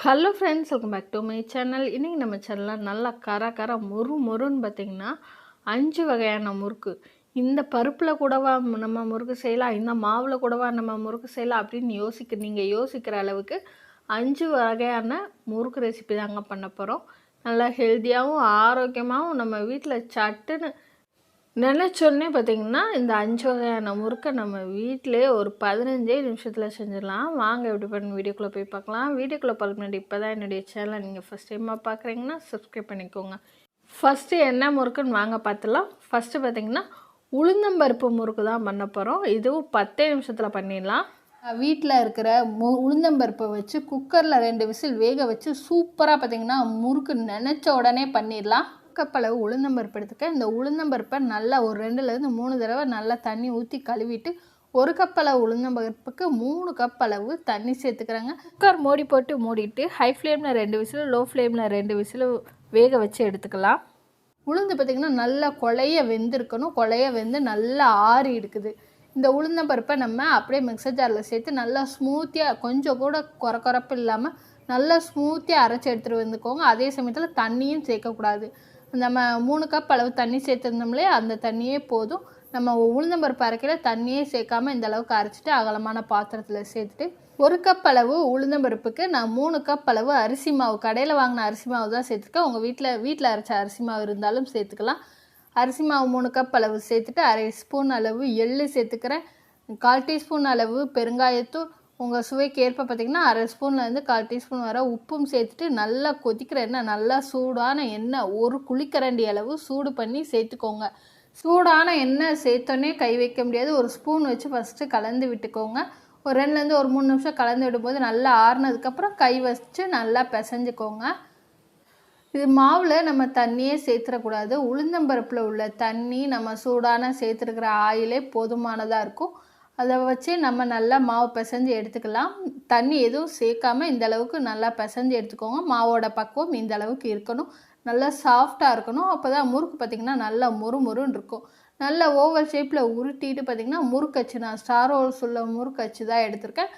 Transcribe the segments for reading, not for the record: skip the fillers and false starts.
Hello friends, welcome back to my channel. இன்றைக்கி நம்ம சேனலில் நல்லா கர மொறுன்னு பார்த்திங்கன்னா 5 வகையான முறுக்கு. இந்த பருப்பில் கூடவா நம்ம முறுக்கு செய்யலாம், இந்த மாவில் கூடவா நம்ம முறுக்கு செய்யலாம் அப்படின்னு நீங்கள் யோசிக்கிற அளவுக்கு 5 வகையான முறுக்கு ரெசிபி தாங்க பண்ண போகிறோம். நல்லா ஹெல்த்தியாகவும் ஆரோக்கியமாகவும் நம்ம வீட்டில் சட்டுன்னு நினச்சோன்னே பார்த்திங்கன்னா இந்த 5 வகையான முறுக்கை நம்ம வீட்டிலே ஒரு 15 நிமிஷத்தில் செஞ்சிடலாம். வாங்க எப்படி பண்ணி வீடியோக்குள்ளே போய் பார்க்கலாம். வீடியோக்குள்ளே பார்க்க முன்னாடி இப்போ தான் என்னுடைய சேனலை நீங்கள் ஃபஸ்ட் டைமாக பார்க்குறீங்கன்னா சப்ஸ்கிரைப் பண்ணிக்கோங்க. ஃபஸ்ட்டு என்ன முறுக்குன்னு வாங்க பார்த்துலாம். ஃபஸ்ட்டு பார்த்திங்கன்னா உளுந்தம்பருப்பு முறுக்கு தான் பண்ண போகிறோம். இதுவும் 10 நிமிஷத்தில் பண்ணிடலாம். வீட்டில் இருக்கிற உளுந்தம்பருப்பை வச்சு குக்கரில் 2 விசில் வேக வச்சு சூப்பராக பார்த்திங்கன்னா முறுக்கு நினச்ச உடனே பண்ணிடலாம். கப் அளவு உளுந்தம்பருப்பு எடுத்துக்க. இந்த உளுந்தம்பருப்பை நல்லா ஒரு 2லேருந்து 3 தடவை நல்லா தண்ணி ஊற்றி கழுவிட்டு 1 கப் அளவு உளுந்தம்பருப்புக்கு 3 கப் அளவு தண்ணி சேர்த்துக்கிறாங்க. குக்கர் மூடி போட்டு மூடிட்டு ஹை ஃப்ளேமில் 2 விசில், லோ ஃப்ளேமில் 2 விசில் வேக வச்சு எடுத்துக்கலாம். உளுந்து பார்த்திங்கன்னா நல்லா குழைய வெந்திருக்கணும். குழைய வெந்து நல்லா ஆறி இருக்குது. இந்த உளுந்தம்பருப்பை நம்ம அப்படியே மிக்சர் ஜாரில் சேர்த்து நல்லா ஸ்மூத்தியாக, கொஞ்சம் கூட குறப்பு இல்லாமல் நல்லா ஸ்மூத்தியாக அரைச்சி எடுத்துகிட்டு வந்துக்கோங்க. அதே சமயத்தில் தண்ணியும் சேர்க்கக்கூடாது. நம்ம 3 கப் அளவு தண்ணி சேர்த்துருந்தோம்லே அந்த தண்ணியே போதும். நம்ம உளுந்தம்பருப்பு அரைக்கையில் தண்ணியே சேர்க்காமல் இந்த அளவுக்கு அரைச்சிட்டு அகலமான பாத்திரத்தில் சேர்த்துட்டு 1 கப் அளவு உளுந்தம்பருப்புக்கு நான் 3 கப் அளவு அரிசி மாவு, கடையில் வாங்கின அரிசி மாவு தான் சேர்த்துருக்கேன். உங்கள் வீட்டில் அரைச்ச அரிசி மாவு இருந்தாலும் சேர்த்துக்கலாம். அரிசி மாவு 3 கப் அளவு சேர்த்துட்டு 1/2 ஸ்பூன் அளவு எள்ளு சேர்த்துக்கிறேன். 1/4 டீஸ்பூன் அளவு பெருங்காயத்தூள், உங்கள் சுவைக்கு ஏற்ப பார்த்திங்கன்னா 1/2 ஸ்பூன்லேருந்து 1/4 டீஸ்பூன் வர உப்பும் சேர்த்துட்டு நல்லா கொதிக்கிற எண்ணெய், நல்லா சூடான எண்ணெய் 1 குழிக்கரண்டி அளவு சூடு பண்ணி சேர்த்துக்கோங்க. சூடான எண்ணெய் சேர்த்தோன்னே கை வைக்க முடியாது. ஒரு ஸ்பூன் வச்சு ஃபஸ்ட்டு கலந்து விட்டுக்கோங்க. ஒரு 2லேருந்து ஒரு 3 நிமிஷம் கலந்து விடும்போது நல்லா ஆறுனதுக்கப்புறம் கை வச்சு நல்லா பிசைஞ்சுக்கோங்க. இது மாவில் நம்ம தண்ணியே சேர்த்துடக்கூடாது. உளுந்தம்பருப்பில் உள்ள தண்ணி, நம்ம சூடான சேர்த்துருக்கிற ஆயிலே போதுமானதாக இருக்கும். அதை வச்சு நம்ம நல்லா மாவு பிசைஞ்சு எடுத்துக்கலாம். தண்ணி எதுவும் சேர்க்காமல் இந்த அளவுக்கு நல்லா பிசைஞ்சு எடுத்துக்கோங்க. மாவோட பக்குவம் இந்த அளவுக்கு இருக்கணும். நல்லா சாஃப்டாக இருக்கணும். அப்போ தான் முறுக்கு பார்த்திங்கன்னா நல்லா மொறுன்னு இருக்கும். நல்லா ஓவல் ஷேப்பில் உருட்டிட்டு பார்த்திங்கன்னா முறுக்கச்சு, நான் ஸ்டார் ரோல்ஸ் உள்ள முறுக்கச்சு தான் எடுத்திருக்கேன்.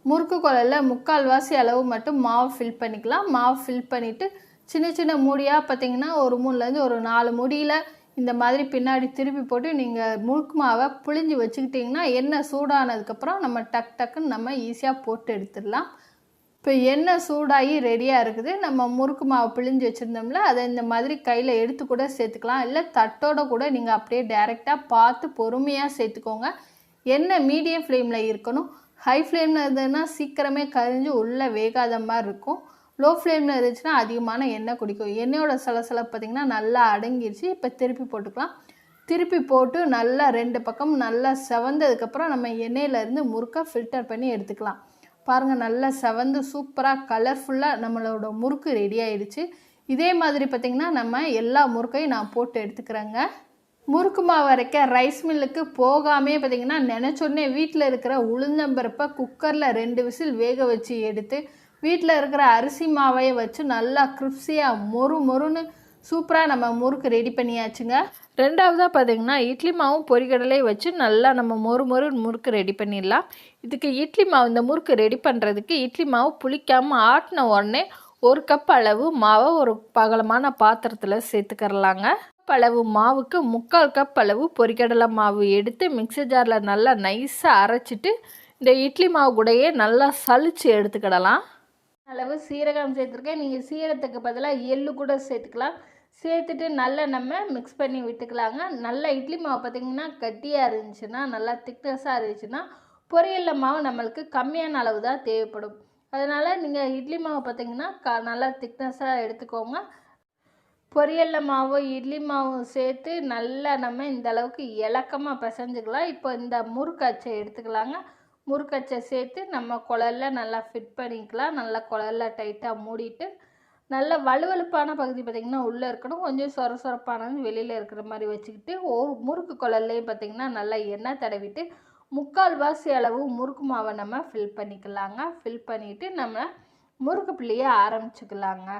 முறுக்கு குழலில் 3/4 அளவு மட்டும் மாவு ஃபில் பண்ணிக்கலாம். மாவு ஃபில் பண்ணிவிட்டு சின்ன மூடியாக பார்த்திங்கன்னா ஒரு 3லேருந்து ஒரு 4 மூடியில் இந்த மாதிரி பின்னாடி திருப்பி போட்டு நீங்கள் முறுக்கு மாவை புழிஞ்சு வச்சுக்கிட்டிங்கன்னா எண்ணெய் சூடானதுக்கப்புறம் நம்ம டக்குன்னு நம்ம ஈஸியாக போட்டு எடுத்துடலாம். இப்போ எண்ணெய் சூடாகி ரெடியாக இருக்குது. நம்ம முறுக்கு மாவை பிழிஞ்சு வச்சுருந்தோம்ல, அதை இந்த மாதிரி கையில் எடுத்து கூட சேர்த்துக்கலாம். இல்லை தட்டோட கூட நீங்கள் அப்படியே டைரெக்டாக பார்த்து பொறுமையாக சேர்த்துக்கோங்க. எண்ணெய் மீடியம் ஃப்ளேமில் இருக்கணும். ஹை ஃப்ளேமில் இருந்ததுன்னா சீக்கிரமே கரிஞ்சு உள்ளே வேகாத மாதிரி இருக்கும். லோ ஃப்ளேமில் இருந்துச்சுன்னா அதிகமான எண்ணெய் குடிக்கும். எண்ணெயோட சலசலப்பு பார்த்திங்கன்னா நல்லா அடங்கிடுச்சு. இப்போ திருப்பி போட்டுக்கலாம். திருப்பி போட்டு நல்லா 2 பக்கம் நல்லா செவந்ததுக்கப்புறம் நம்ம எண்ணெயிலேருந்து முறுக்கை ஃபில்டர் பண்ணி எடுத்துக்கலாம். பாருங்கள், நல்லா செவந்து சூப்பராக கலர்ஃபுல்லாக நம்மளோட முறுக்கு ரெடி ஆகிடுச்சு. இதே மாதிரி பார்த்திங்கன்னா நம்ம எல்லா முறுக்கையும் நான் போட்டு எடுத்துக்கிறேங்க. முறுக்கு மாவு அரைக்க ரைஸ் மில்லுக்கு போகாமே பார்த்திங்கன்னா நினச்சோடனே வீட்டில் இருக்கிற உளுந்தம்பருப்பை குக்கரில் 2 விசில் வேக வச்சு எடுத்து வீட்டில் இருக்கிற அரிசி மாவையை வச்சு நல்லா கிரிப்ஸியாக மொறுன்னு சூப்பராக நம்ம முறுக்கு ரெடி பண்ணியாச்சுங்க. 2வதாக பார்த்திங்கன்னா இட்லி மாவும் பொரிகடலையும் வச்சு நல்லா நம்ம மொறுன்னு முறுக்கு ரெடி பண்ணிடலாம். இதுக்கு இட்லி மாவு, இந்த முறுக்கு ரெடி பண்ணுறதுக்கு இட்லி மாவு புளிக்காமல் ஆட்டின உடனே 1 கப் அளவு மாவை ஒரு அகலமான பாத்திரத்தில் சேர்த்துக்கிறலாங்க. அளவு மாவுக்கு 3/4 கப் அளவு பொரிகடலை மாவு எடுத்து மிக்சர் ஜாரில் நல்லா நைஸாக அரைச்சிட்டு இந்த இட்லி மாவு கூடயே நல்லா சலிச்சு எடுத்துக்கிடலாம். அளவு சீரகம் சேர்த்துருக்கேன். நீங்கள் சீரகத்துக்கு பதிலாக எள்ளு கூட சேர்த்துக்கலாம். சேர்த்துட்டு நல்லா நம்ம மிக்ஸ் பண்ணி விட்டுக்கலாங்க. நல்லா இட்லி மாவு பார்த்திங்கன்னா கட்டியாக இருந்துச்சுன்னா, நல்லா திக்னஸாக இருந்துச்சுன்னா பொரியல்ல மாவு நம்மளுக்கு கம்மியான அளவு தான் தேவைப்படும். அதனால் நீங்கள் இட்லி மாவு பார்த்திங்கன்னா நல்லா திக்னஸாக எடுத்துக்கோங்க. பொரியல்ல மாவு இட்லி மாவும் சேர்த்து நல்லா நம்ம இந்த அளவுக்கு இலக்கமாக பிசைஞ்சுக்கலாம். இப்போ இந்த முறுக்கச்சை எடுத்துக்கலாங்க. முறுக்கச்சை சேர்த்து நம்ம குழலில் நல்லா ஃபிட் பண்ணிக்கலாம். நல்லா குழலில் டைட்டாக மூடிட்டு நல்லா வலுவலுப்பான பகுதி பார்த்திங்கன்னா உள்ளே இருக்கணும். கொஞ்சம் சொரப்பானது வெளியில் இருக்கிற மாதிரி வச்சுக்கிட்டு முறுக்கு குழல்லையும் பார்த்திங்கன்னா நல்லா எண்ணெய் தடவிட்டு 3/4 அளவு முறுக்கு மாவை நம்ம ஃபில் பண்ணிக்கலாங்க. ஃபில் பண்ணிவிட்டு நம்ம முறுக்கு பிள்ளையை ஆரம்பிச்சுக்கலாங்க.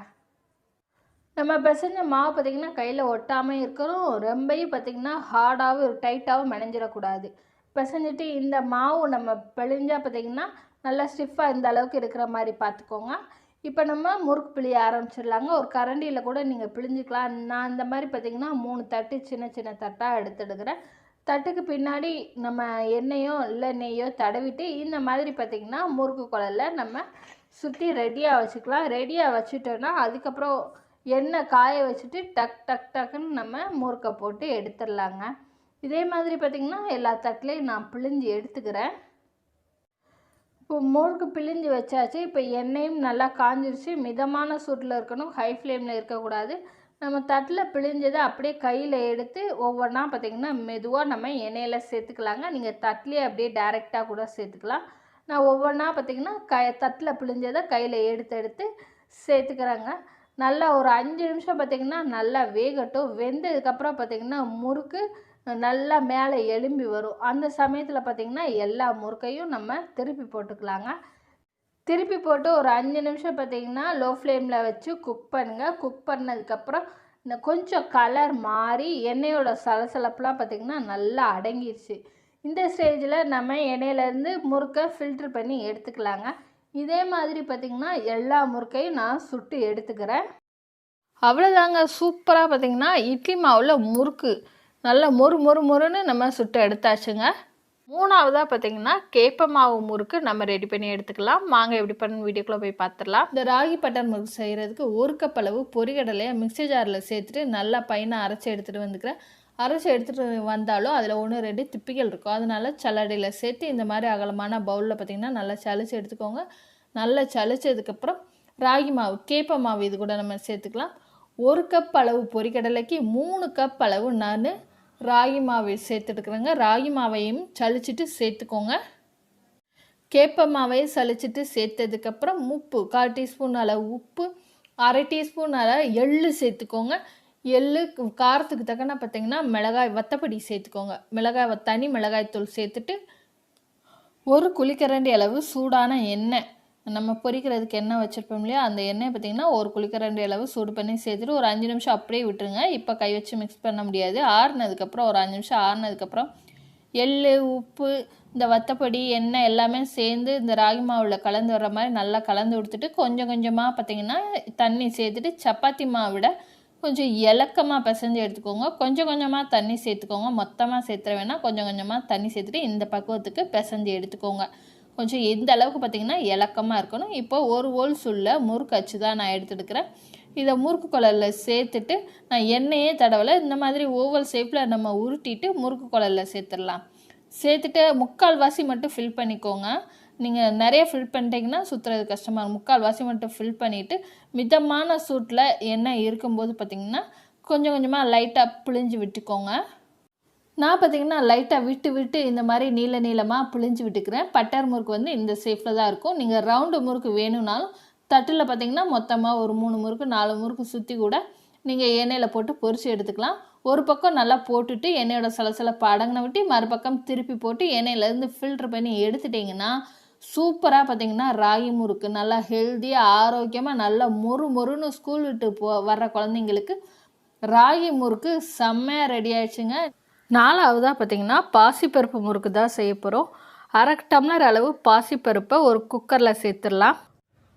நம்ம பிசைஞ்ச மாவு பார்த்திங்கன்னா கையில் ஒட்டாமல் இருக்கணும். ரொம்பையும் பார்த்திங்கன்னா ஹார்டாகவும் டைட்டாகவும் மெனஞ்சிடக்கூடாது. பிசைஞ்சிட்டு இந்த மாவு நம்ம பிழிஞ்சால் பார்த்திங்கன்னா நல்லா ஸ்டிஃபாக இந்த அளவுக்கு இருக்கிற மாதிரி பார்த்துக்கோங்க. இப்போ நம்ம முறுக்கு பிழிய ஆரம்பிச்சிடலாங்க. ஒரு கரண்டியில் கூட நீங்கள் பிழிஞ்சிக்கலாம். நான் இந்த மாதிரி பார்த்திங்கன்னா 3 தட்டு சின்ன சின்ன தட்டாக எடுத்துடுக்கிறேன். தட்டுக்கு பின்னாடி நம்ம எண்ணெயோ இல்லை நெய்யோ தடவிட்டு இந்த மாதிரி பார்த்திங்கன்னா முறுக்கு குழலில் நம்ம சுற்றி ரெடியாக வச்சுக்கலாம். ரெடியாக வச்சுட்டோன்னா அதுக்கப்புறம் எண்ணெய் காய வச்சுட்டு டக் டக் டக்குன்னு நம்ம முறுக்கை போட்டு எடுத்துடலாங்க. இதே மாதிரி பார்த்திங்கன்னா எல்லா தட்டுலேயும் நான் பிழிஞ்சு எடுத்துக்கிறேன். இப்போ முறுக்கு பிழிஞ்சு வச்சாச்சு. இப்போ எண்ணெயும் நல்லா காஞ்சிருச்சு. மிதமான சூட்டில் இருக்கணும், ஹை ஃப்ளேமில் இருக்கக்கூடாது. நம்ம தட்டில் பிழிஞ்சதை அப்படியே கையில் எடுத்து ஒவ்வொன்றா பார்த்திங்கன்னா மெதுவாக நம்ம எண்ணெயில் சேர்த்துக்கலாங்க. நீங்கள் தட்டிலே அப்படியே டைரெக்டாக கூட சேர்த்துக்கலாம். நான் ஒவ்வொன்றா பார்த்திங்கன்னா தட்டில் பிழிஞ்சதை கையில் எடுத்து சேர்த்துக்கிறேங்க. நல்லா ஒரு 5 நிமிஷம் பார்த்திங்கன்னா நல்லா வேகட்டும். வெந்ததுக்கப்புறம் பார்த்திங்கன்னா முறுக்கு நல்லா மேலே எலும்பி வரும். அந்த சமயத்தில் பார்த்திங்கன்னா எல்லா முறுக்கையும் நம்ம திருப்பி போட்டுக்கலாங்க. திருப்பி போட்டு ஒரு 5 நிமிஷம் பார்த்திங்கன்னா லோ ஃப்ளேமில் வச்சு குக் பண்ணுங்கள். குக் பண்ணதுக்கப்புறம் கொஞ்சம் கலர் மாறி எண்ணெயோட சலசலப்புலாம் பார்த்திங்கன்னா நல்லா அடங்கிடுச்சு. இந்த ஸ்டேஜில் நம்ம எண்ணெயிலேருந்து முறுக்கை ஃபில்ட்ரு பண்ணி எடுத்துக்கலாங்க. இதே மாதிரி பார்த்திங்கன்னா எல்லா முறுக்கையும் நான் சுட்டு எடுத்துக்கிறேன். அவ்வளோதாங்க. சூப்பராக பார்த்திங்கன்னா இட்லி மாவில் முறுக்கு நல்லா மொறுன்னு நம்ம சுட்டு எடுத்தாச்சுங்க. மூணாவதாக பார்த்திங்கன்னா கேப்ப மாவு முறுக்கு நம்ம ரெடி பண்ணி எடுத்துக்கலாம். வாங்க எப்படி பண்ணு வீடியோக்குள்ளே போய் பார்த்துடலாம். இந்த ராகி பட்டர் முறுக்கு செய்கிறதுக்கு 1 கப் அளவு பொரிகடலையை மிக்ஸி ஜாரில் சேர்த்துட்டு நல்லா பையனாக அரைச்சி எடுத்துகிட்டு வந்துக்கிறேன். அரைச்சி எடுத்துகிட்டு வந்தாலும் அதில் 1 2 திப்பிகள் இருக்கும். அதனால சல்லடையில் சேர்த்து இந்த மாதிரி அகலமான பவுலில் பார்த்திங்கன்னா நல்லா சளிச்சு எடுத்துக்கோங்க. நல்லா சளிச்சதுக்கப்புறம் ராகி மாவு கேப்ப மாவு இது கூட நம்ம சேர்த்துக்கலாம். 1 கப் அளவு பொரிகடலைக்கு 3 கப் அளவு நான் ராகி மாவை சேர்த்துட்டுக்கிறேங்க. ராகி மாவையும் சளிச்சிட்டு சேர்த்துக்கோங்க. கேப்ப மாவையும் சளிச்சிட்டு சேர்த்ததுக்கப்புறம் உப்பு 1/4 டீஸ்பூன் அளவு உப்பு, 1/2 டீஸ்பூன் அளவு எள்ளு சேர்த்துக்கோங்க. எள்ளு காரத்துக்கு தக்கன பார்த்திங்கன்னா மிளகாய் வத்தப்பொடி சேர்த்துக்கோங்க. தனி மிளகாய் தூள் சேர்த்துட்டு 1 குழிக்கரண்டி அளவு சூடான எண்ணெய், நம்ம பொரிக்கிறதுக்கு எண்ணெய் வச்சுருப்போம் இல்லையா, அந்த எண்ணெய் பார்த்திங்கன்னா 1 குழிக்கரண்டி அளவு சூடு பண்ணி சேர்த்துட்டு ஒரு 5 நிமிஷம் அப்படியே விட்டுருங்க. இப்போ கை வச்சு மிக்ஸ் பண்ண முடியாது. ஆறுனதுக்கப்புறம் ஒரு 5 நிமிஷம் ஆறுனதுக்கப்புறம் எள், உப்பு, இந்த வத்தப்பொடி, எண்ணெய் எல்லாமே சேர்ந்து இந்த ராகி மாவில் கலந்து வர்ற மாதிரி நல்லா கலந்து கொடுத்துட்டு கொஞ்சம் கொஞ்சமாக பார்த்திங்கன்னா தண்ணி சேர்த்துட்டு சப்பாத்தி மாவிட கொஞ்சம் இலக்கமாக பிசைஞ்சு எடுத்துக்கோங்க. கொஞ்சம் கொஞ்சமாக தண்ணி சேர்த்துக்கோங்க. மொத்தமாக சேர்த்துற வேணால் கொஞ்சம் கொஞ்சமாக தண்ணி சேர்த்துட்டு இந்த பக்குவத்துக்கு பிசைஞ்சு எடுத்துக்கோங்க. கொஞ்சம் எந்த அளவுக்கு பார்த்திங்கன்னா இலக்கமாக இருக்கணும். இப்போ 1 ஓல் சுள்ள முறுக்கு அச்சு தான் நான் எடுத்துருக்கிறேன். இதை முறுக்கு குழலில் சேர்த்துட்டு நான் எண்ணெயே தடவலை. இந்த மாதிரி ஓவல் ஷேப்பில் நம்ம உருட்டிட்டு முறுக்கு குழலில் சேர்த்துடலாம். சேர்த்துட்டு 3/4 வாசி மட்டும் ஃபில் பண்ணிக்கோங்க. நீங்கள் நிறைய ஃபில் பண்ணிட்டீங்கன்னா சுற்றுறது கஷ்டமாக இருக்கும். 3/4 வாசி மட்டும் ஃபில் பண்ணிவிட்டு மிதமான சூட்டில் எண்ணெய் இருக்கும்போது பார்த்திங்கன்னா கொஞ்சம் கொஞ்சமாக லைட்டாக பிழிஞ்சு விட்டுக்கோங்க. நான் பார்த்திங்கன்னா லைட்டாக விட்டு இந்த மாதிரி நீளமாக பிழிஞ்சு விட்டுக்கிறேன். பட்டர் முறுக்கு இந்த ஷேப்பில் தான் இருக்கும். நீங்கள் ரவுண்டு முறுக்கு வேணும்னாலும் தட்டில் பார்த்திங்கன்னா மொத்தமாக ஒரு 3 முறுக்கு 4 முறுக்கு சுற்றி கூட நீங்கள் எண்ணெயில் போட்டு பொரித்து எடுத்துக்கலாம். ஒரு பக்கம் நல்லா போட்டுட்டு எண்ணெயோட சலசலப்பு அடங்கின விட்டு மறுபக்கம் திருப்பி போட்டு எண்ணெயிலேருந்து ஃபில்ட்ரு பண்ணி எடுத்துட்டிங்கன்னா சூப்பராக பார்த்திங்கன்னா ராகி முறுக்கு நல்லா ஹெல்த்தியாக ஆரோக்கியமாக நல்லா மொறுன்னு ஸ்கூல் விட்டு வர்ற குழந்தைங்களுக்கு ராகி முறுக்கு செம்மையாக ரெடி ஆயிடுச்சுங்க. 4ஆவதாக பார்த்திங்கன்னா பாசிப்பருப்பு முறுக்கு தான் செய்ய போகிறோம். 1/2 டம்ளர் அளவு பாசிப்பருப்பை ஒரு குக்கரில் சேர்த்துடலாம்.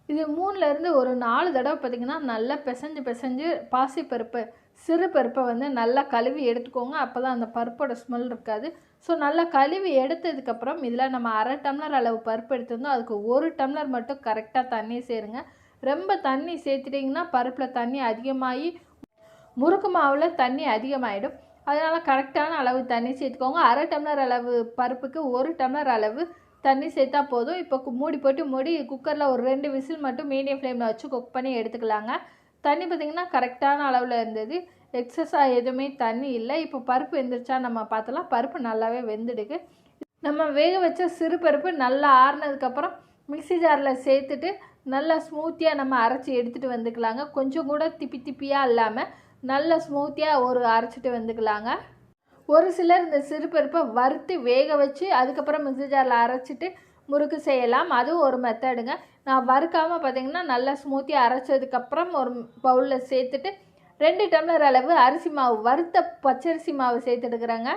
இது 3லேருந்து ஒரு 4 தடவை பார்த்திங்கன்னா நல்லா பிசைஞ்சு பாசிப்பருப்பு சிறு பருப்பை நல்லா கழுவி எடுத்துக்கோங்க. அப்போ தான் அந்த பருப்போட ஸ்மெல் இருக்காது. ஸோ நல்லா கழுவி எடுத்ததுக்கப்புறம் இதில் நம்ம 1/2 டம்ளர் அளவு பருப்பு எடுத்திருந்தோம். அதுக்கு 1 டம்ளர் மட்டும் கரெக்டாக தண்ணி சேருங்க. ரொம்ப தண்ணி சேர்த்துட்டிங்கன்னா பருப்பில் தண்ணி அதிகமாகி முறுக்கு மாவில் தண்ணி அதிகமாகிடும். அதனால் கரெக்டான அளவு தண்ணி சேர்த்துக்கோங்க. 1/2 டம்ளர் அளவு பருப்புக்கு 1 டம்ளர் அளவு தண்ணி சேர்த்தா போதும். இப்போ மூடி குக்கரில் ஒரு 2 விசில் மட்டும் மீடியம் ஃப்ளேமில் வச்சு குக் பண்ணி எடுத்துக்கலாங்க. தண்ணி பார்த்திங்கன்னா கரெக்டான அளவில் இருந்தது. எக்ஸஸாக எதுவுமே தண்ணி இல்லை. இப்போ பருப்பு வெந்துருச்சா நம்ம பார்த்தலாம். பருப்பு நல்லாவே வெந்துடுக்கு. நம்ம வேக வச்ச சிறு பருப்பு நல்லா ஆறுனதுக்கப்புறம் மிக்ஸி ஜாரில் சேர்த்துட்டு நல்லா ஸ்மூத்தியாக நம்ம அரைச்சி எடுத்துகிட்டு வந்துக்கலாங்க. கொஞ்சம் கூட திப்பியாக இல்லாமல் நல்லா ஸ்மூத்தியாக அரைச்சிட்டு வந்துக்கலாங்க. ஒரு சிலர் இந்த சிறு பருப்பை வறுத்து வேக வச்சு அதுக்கப்புறம் மிக்ஸி ஜாரில் அரைச்சிட்டு முறுக்கு செய்யலாம். அதுவும் ஒரு மெத்தடுங்க. நான் வறுக்காமல் பார்த்திங்கன்னா நல்லா ஸ்மூத்தியாக அரைச்சதுக்கப்புறம் ஒரு பவுலில் சேர்த்துட்டு 2 டம்ளர் அளவு அரிசி மாவு வறுத்த பச்சரிசி மாவு சேர்த்துடுக்குறேங்க.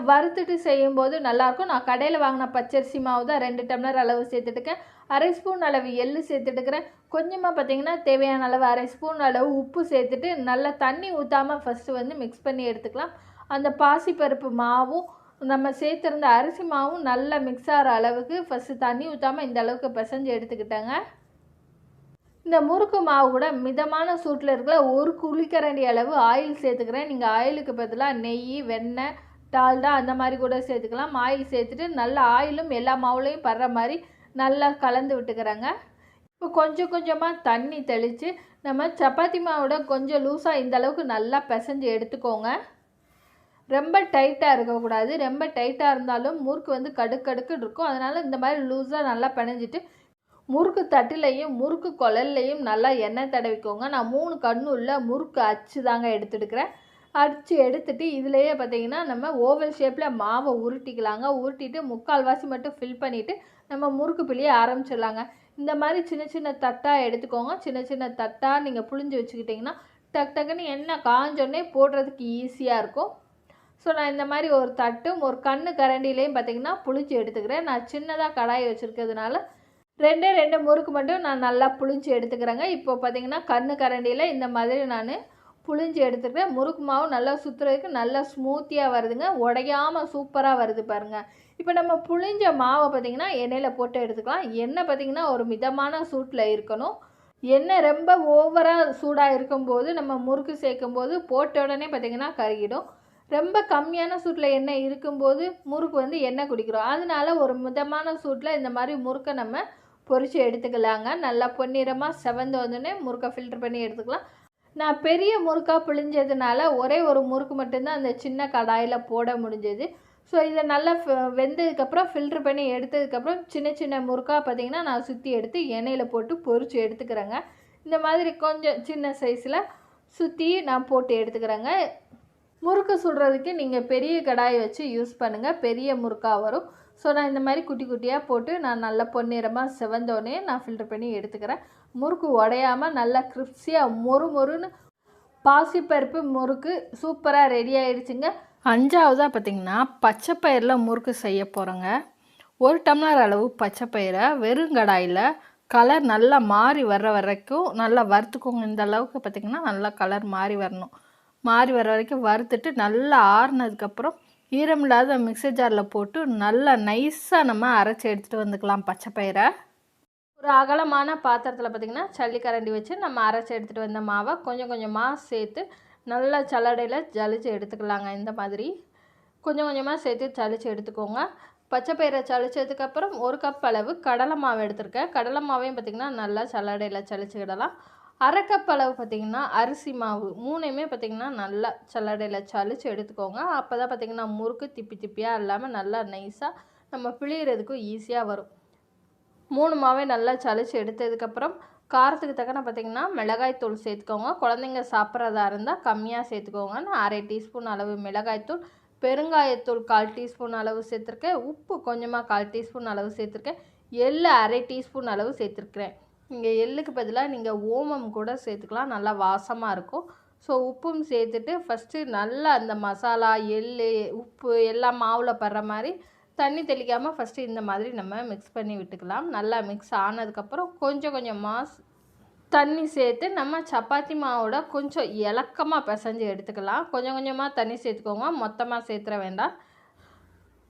வறுத்துட்டு செய்யும்போது நல்லாயிருக்கும். நான் கடையில் வாங்கின பச்சரிசி மாவு தான் 2 டம்ளர் அளவு சேர்த்துட்டுருக்கேன். 1/2 ஸ்பூன் அளவு எள்ளு சேர்த்துட்டுக்கிறேன். கொஞ்சமாக பார்த்திங்கன்னா தேவையான அளவு 1/2 ஸ்பூன் அளவு உப்பு சேர்த்துட்டு நல்லா தண்ணி ஊற்றாமல் ஃபஸ்ட்டு வந்து மிக்ஸ் பண்ணி எடுத்துக்கலாம். அந்த பாசிப்பருப்பு மாவும் நம்ம சேர்த்துருந்த அரிசி மாவும் நல்லா மிக்ஸ் ஆகிற அளவுக்கு ஃபஸ்ட்டு தண்ணி ஊற்றாமல் இந்த அளவுக்கு பிசைஞ்சு எடுத்துக்கிட்டேங்க. இந்த முறுக்கு மாவு கூட மிதமான சூட்டில் இருக்கிற 1 குழிக்கரண்டி அளவு ஆயில் சேர்த்துக்கிறேன். நீங்கள் ஆயிலுக்கு பதிலாக நெய், வெண்ணெய், டால்டா அந்த மாதிரி கூட சேர்த்துக்கலாம். ஆயில் சேர்த்துட்டு நல்லா ஆயிலும் எல்லா மாவுலையும் படுற மாதிரி நல்லா கலந்து விட்டுக்கிறேங்க. இப்போ கொஞ்சம் கொஞ்சமாக தண்ணி தெளித்து நம்ம சப்பாத்தி மாவோட கொஞ்சம் லூஸாக இந்த அளவுக்கு நல்லா பிசைஞ்சு எடுத்துக்கோங்க. ரொம்ப டைட்டாக இருக்கக்கூடாது. ரொம்ப டைட்டாக இருந்தாலும் முறுக்கு வந்து கடுக்கடுக்குன்னு இருக்கும். அதனால் இந்த மாதிரி லூஸாக நல்லா பிணைஞ்சிட்டு முறுக்கு தட்டுலையும் முறுக்கு குழல்லையும் நல்லா எண்ணெய் தடவிக்கோங்க. நான் 3 கண்ணு உள்ள முறுக்கு அச்சு தாங்க எடுத்துட்டுக்கிறேன். அடித்து எடுத்துகிட்டு இதிலையே பார்த்திங்கன்னா நம்ம ஓவல் ஷேப்பில் மாவை உருட்டிக்கலாங்க. உருட்டிட்டு 3/4 மட்டும் ஃபில் பண்ணிவிட்டு நம்ம முறுக்கு பிழிய ஆரம்பிச்சிடலாங்க. இந்த மாதிரி சின்ன சின்ன தட்டாக எடுத்துக்கோங்க. சின்ன சின்ன தட்டாக நீங்கள் புழிஞ்சு வச்சுக்கிட்டிங்கன்னா டக் டக்குன்னு எண்ணெய் காஞ்சோடனே போடுறதுக்கு ஈஸியாக இருக்கும். ஸோ நான் இந்த மாதிரி ஒரு தட்டும் ஒரு கண்ணு கரண்டிலையும் பார்த்திங்கன்னா புளிச்சு எடுத்துக்கிறேன். நான் சின்னதாக கடாய் வச்சுருக்கிறதுனால 2 முறுக்கு மட்டும் நான் நல்லா புளிஞ்சு எடுத்துக்கிறேங்க. இப்போ பார்த்திங்கன்னா கண்ணு கரண்டியில் இந்த மாதிரி நான் புளிஞ்சு எடுத்துக்கிறேன். முறுக்கு மாவு நல்லா சுற்றுறதுக்கு நல்லா ஸ்மூத்தியாக வருதுங்க. உடையாமல் சூப்பராக வருது பாருங்கள். இப்போ நம்ம புளிஞ்ச மாவை பார்த்திங்கன்னா எண்ணெயில் போட்டு எடுத்துக்கலாம். எண்ணெய் பார்த்திங்கன்னா ஒரு மிதமான சூட்டில் இருக்கணும். எண்ணெய் ரொம்ப ஓவராக சூடாக இருக்கும்போது நம்ம முறுக்கு சேர்க்கும்போது போட்ட உடனே பார்த்திங்கன்னா கருகிடும். ரொம்ப கம்மியான சூட்டில் எண்ணெய் இருக்கும்போது முறுக்கு வந்து எண்ணெய் குடிக்கிறோம். அதனால ஒரு மிதமான சூட்டில் இந்த மாதிரி முறுக்கை நம்ம பொரித்து எடுத்துக்கலாங்க. நல்லா பொன்னிறமாக செவந்து வந்தோடனே முறுக்கை ஃபில்ட்ரு பண்ணி எடுத்துக்கலாம். நான் பெரிய முறுக்காக பிழிஞ்சதுனால ஒரே ஒரு முறுக்கு மட்டும்தான் அந்த சின்ன கடாயில் போட முடிஞ்சது. ஸோ இதை நல்லா வெந்ததுக்கப்புறம் ஃபில்ட்ரு பண்ணி எடுத்ததுக்கப்புறம் சின்ன சின்ன முறுக்காக பார்த்திங்கன்னா நான் சுற்றி எடுத்து எண்ணெயில் போட்டு பொரித்து எடுத்துக்கிறேங்க. இந்த மாதிரி கொஞ்சம் சின்ன சைஸில் சுற்றி நான் போட்டு எடுத்துக்கிறேங்க. முறுக்கு சுடுறதுக்கு நீங்கள் பெரிய கடாயை வச்சு யூஸ் பண்ணுங்கள். பெரிய முறுக்காக வரும். ஸோ நான் இந்த மாதிரி குட்டி குட்டியாக போட்டு நான் நல்லா பொன்னிறமாக செவந்தோடனே நான் ஃபில்ட்ரு பண்ணி எடுத்துக்கிறேன். முறுக்கு உடையாமல் நல்லா கிரிப்ஸியாக மொறுன்னு பாசிப்பருப்பு முறுக்கு சூப்பராக ரெடி ஆகிடுச்சுங்க. 5வதாக பார்த்திங்கன்னா பச்சைப்பயிரில் முறுக்கு செய்ய போகிறோங்க. 1 டம்ளர் அளவு பச்சைப்பயிரை வெறுங்கடாயில் கலர் நல்லா மாறி வர்ற வரைக்கும் நல்லா வறுத்துக்கோங்க. இந்த அளவுக்கு பார்த்திங்கன்னா நல்லா கலர் மாறி வரணும். மாறி வர வரைக்கும் வறுத்துட்டு நல்லா ஆறுனதுக்கப்புறம் ஈரமில்லாத மிக்ஸர் ஜாரில் போட்டு நல்லா நைஸாக நம்ம அரைச்சி எடுத்துகிட்டு வந்துக்கலாம். பச்சைப்பயிரை ஒரு அகலமான பாத்திரத்தில் பார்த்திங்கன்னா சல்லிக்கரண்டி வச்சு நம்ம அரைச்சி எடுத்துகிட்டு வந்த மாவை கொஞ்சம் கொஞ்சமாக சேர்த்து நல்லா சல்லடையில் ஜலிச்சு எடுத்துக்கலாங்க. இந்த மாதிரி கொஞ்சம் கொஞ்சமாக சேர்த்து சலிச்சு எடுத்துக்கோங்க. பச்சைப்பயிரை சலிச்சதுக்கப்புறம் 1 கப் அளவு கடலை மாவு எடுத்திருக்கேன். கடலை மாவையும் பார்த்திங்கன்னா நல்லா சல்லடையில் சலிச்சுக்கிடலாம். 1/2 கப் அளவு பார்த்திங்கன்னா அரிசி மாவு 3யுமே பார்த்திங்கன்னா நல்லா சல்லடையில் சலிச்சு எடுத்துக்கோங்க. அப்போ தான் பார்த்திங்கன்னா முறுக்கு திப்பி திப்பியாக இல்லாமல் நல்லா நைஸாக நம்ம பிழியறதுக்கும் ஈஸியாக வரும். 3 மாவே நல்லா சலிச்சு எடுத்ததுக்கப்புறம் காரத்துக்கு தக்கன பார்த்திங்கன்னா மிளகாய்த்தூள் சேர்த்துக்கோங்க. குழந்தைங்க சாப்பிட்றதா இருந்தால் கம்மியாக சேர்த்துக்கோங்க. நான் 1/2 டீஸ்பூன் அளவு மிளகாய்த்தூள், பெருங்காயத்தூள் 1/4 டீஸ்பூன் அளவு சேர்த்துருக்கேன். உப்பு கொஞ்சமாக 1/4 டீஸ்பூன் அளவு சேர்த்துருக்கேன். எள்ளு 1/2 டீஸ்பூன் அளவு சேர்த்துருக்குறேன். இங்கே எள்ளுக்கு பதிலாக நீங்கள் ஓமம் கூட சேர்த்துக்கலாம். நல்லா வாசமாக இருக்கும். ஸோ உப்பும் சேர்த்துட்டு ஃபஸ்ட்டு நல்லா அந்த மசாலா, எள், உப்பு எல்லாம் மாவில் படுற மாதிரி தண்ணி தெளிக்காமல் ஃபஸ்ட்டு இந்த மாதிரி நம்ம மிக்ஸ் பண்ணி விட்டுக்கலாம். நல்லா மிக்ஸ் ஆனதுக்கப்புறம் கொஞ்சம் கொஞ்சமாக தண்ணி சேர்த்து நம்ம சப்பாத்தி மாவோட கொஞ்சம் இலக்கமாக பிசைஞ்சு எடுத்துக்கலாம். கொஞ்சம் கொஞ்சமாக தண்ணி சேர்த்துக்கோங்க. மொத்தமாக சேர்த்துற வேண்டாம்.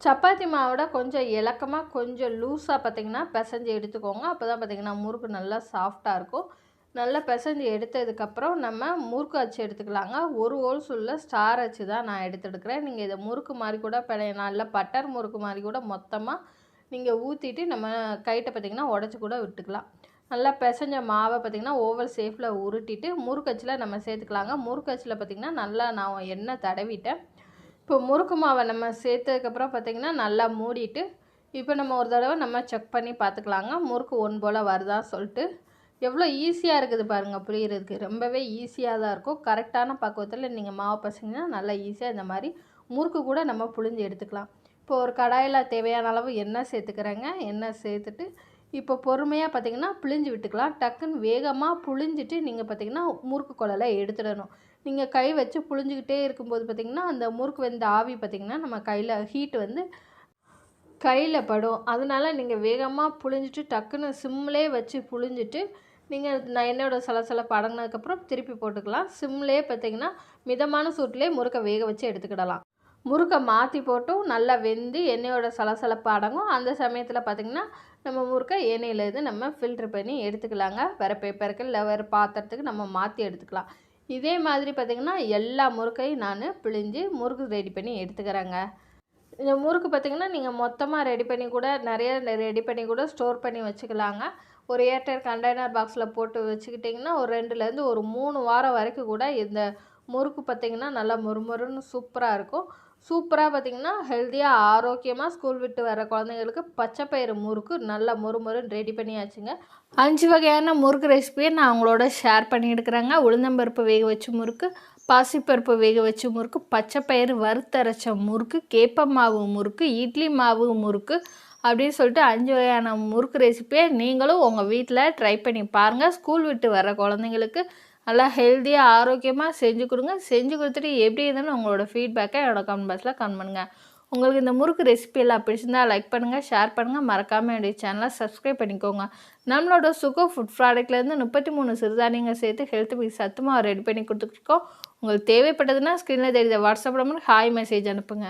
சப்பாத்தி மாவோட கொஞ்சம் இலக்கமாக கொஞ்சம் லூஸாக பார்த்திங்கன்னா பிசைஞ்சு எடுத்துக்கோங்க. அப்போ தான் பார்த்திங்கன்னா முறுக்கு நல்லா சாஃப்டாக இருக்கும். நல்லா பிசைஞ்சு எடுத்ததுக்கப்புறம் நம்ம முறுக்கு அச்சு எடுத்துக்கலாங்க. 1 ஹோல்ஸ் உள்ள ஸ்டார் அச்சு தான் நான் எடுத்துக்கிறேன். நீங்கள் இதை முறுக்கு மாதிரி கூட பிழையலாம். இல்லை பட்டர் முறுக்கு மாதிரி கூட மொத்தமாக நீங்கள் ஊற்றிட்டு நம்ம கைட்டை பார்த்திங்கன்னா உடச்சி கூட விட்டுக்கலாம். நல்லா பிசைஞ்ச மாவை பார்த்திங்கன்னா ஓவல் ஷேப்பில் உருட்டிட்டு முறுக்கு அச்சில் நம்ம சேர்த்துக்கலாங்க. முறுக்கு அச்சில் பார்த்திங்கன்னா நல்லா நான் எண்ணெய் தடவிட்டேன். இப்போ முறுக்கு மாவை நம்ம சேர்த்ததுக்கப்புறம் பார்த்திங்கன்னா நல்லா மூடிட்டு இப்போ நம்ம ஒரு தடவை நம்ம செக் பண்ணி பார்த்துக்கலாங்க. முறுக்கு ஒன்று போல் வருதா சொல்லிட்டு. எவ்வளோ ஈஸியாக இருக்குது பாருங்கள் புரிகிறதுக்கு. ரொம்பவே ஈஸியாக தான் இருக்கும். கரெக்டான பக்குவத்தில் நீங்கள் மாவு பசங்கன்னா நல்லா ஈஸியாக இந்த மாதிரி முறுக்கு கூட நம்ம புழிஞ்சு எடுத்துக்கலாம். இப்போ ஒரு கடாயில் தேவையான அளவு எண்ணெய் சேர்த்துக்கிறேங்க. எண்ணெய் சேர்த்துட்டு இப்போ பொறுமையாக பார்த்திங்கன்னா புழிஞ்சு விட்டுக்கலாம். டக்குன்னு வேகமாக புழிஞ்சிட்டு நீங்கள் பார்த்திங்கன்னா முறுக்கு குழலை எடுத்துடணும். நீங்கள் கை வச்சு புழிஞ்சிக்கிட்டே இருக்கும்போது பார்த்திங்கன்னா அந்த முறுக்கு வெந்த ஆவி பார்த்திங்கன்னா நம்ம கையில் ஹீட் வந்து கையில் படும். அதனால் நீங்கள் வேகமாக புழிஞ்சிட்டு டக்குன்னு சிம்லேயே வச்சு புழிஞ்சிட்டு நீங்கள் எண்ணெயோட சலசலப்பு அடங்கினதுக்கப்புறம் திருப்பி போட்டுக்கலாம். சிம்லேயே பார்த்திங்கன்னா மிதமான சூட்டிலே முறுக்கை வேக வச்சு எடுத்துக்கிடலாம். முறுக்கை மாற்றி போட்டும் நல்லா வெந்து எண்ணெயோட சலசலப்பு அடங்கும். அந்த சமயத்தில் பார்த்திங்கன்னா நம்ம முறுக்கை எண்ணெயிலேருந்து நம்ம ஃபில்ட்ரு பண்ணி எடுத்துக்கலாங்க. வேறு பேப்பருக்கு இல்லை வேறு பாத்திரத்துக்கு நம்ம மாற்றி எடுத்துக்கலாம். இதே மாதிரி பார்த்திங்கன்னா எல்லா முறுக்கையும் நான் பிழிஞ்சு முறுக்கு ரெடி பண்ணி எடுத்துக்கிறேங்க. இந்த முறுக்கு பார்த்திங்கன்னா நீங்கள் மொத்தமாக ரெடி பண்ணி கூட நிறைய ரெடி பண்ணி கூட ஸ்டோர் பண்ணி வச்சுக்கலாங்க. ஒரு ஏர்டைட் கண்டெய்னர் பாக்ஸில் போட்டு வச்சுக்கிட்டிங்கன்னா ஒரு 2லேருந்து ஒரு 3 வாரம் வரைக்கும் கூட இந்த முறுக்கு பார்த்திங்கன்னா நல்லா மொறுமொறுன்னு சூப்பராக இருக்கும். சூப்பராக பார்த்திங்கன்னா ஹெல்த்தியாக ஆரோக்கியமாக ஸ்கூல் விட்டு வர குழந்தைங்களுக்கு பச்சைப்பயிறு முறுக்கு நல்லா மொறுமொறுன்னு ரெடி பண்ணியாச்சுங்க. 5 வகையான முறுக்கு ரெசிபியை நான் அவங்களோட ஷேர் பண்ணி எடுக்கிறேங்க. உளுந்தம்பருப்பு வேக வச்ச முறுக்கு, பாசிப்பருப்பு வேக வச்ச முறுக்கு, பச்சைப்பயிறு வறுத்தரைச்ச முறுக்கு, கேப்ப மாவு முறுக்கு, இட்லி மாவு முறுக்கு அப்படின்னு சொல்லிட்டு 5 வகையான முறுக்கு ரெசிபியை நீங்களும் உங்கள் வீட்டில் ட்ரை பண்ணி பாருங்கள். ஸ்கூல் விட்டு வர குழந்தைங்களுக்கு நல்லா ஹெல்த்தியாக ஆரோக்கியமாக செஞ்சு கொடுங்க. செஞ்சு கொடுத்துட்டு எப்படி இருந்தாலும் உங்களோட ஃபீட்பேக்கை என்னோட கமெண்ட் பாக்ஸில் கமெண்ட் பண்ணுங்கள். உங்களுக்கு இந்த முறுக்கு ரெசிபி எல்லாம் பிடிச்சிருந்தா லைக் பண்ணுங்கள், ஷேர் பண்ணுங்கள், மறக்காமல் என்னுடைய சேனலை சப்ஸ்கிரைப் பண்ணிக்கோங்க. நம்மளோட சுகோ ஃபுட் ப்ராடக்ட்லேருந்து 33 சிறுதானியங்கள் சேர்த்து ஹெல்த் மிக்ஸ் சத்துமாக ரெடி பண்ணி கொடுத்துருக்கோம். உங்களுக்கு தேவைப்பட்டதுன்னா ஸ்க்ரீனில் தெரியுத வாட்ஸ்அப் நம்பருக்கு ஹாய் மெசேஜ் அனுப்புங்க.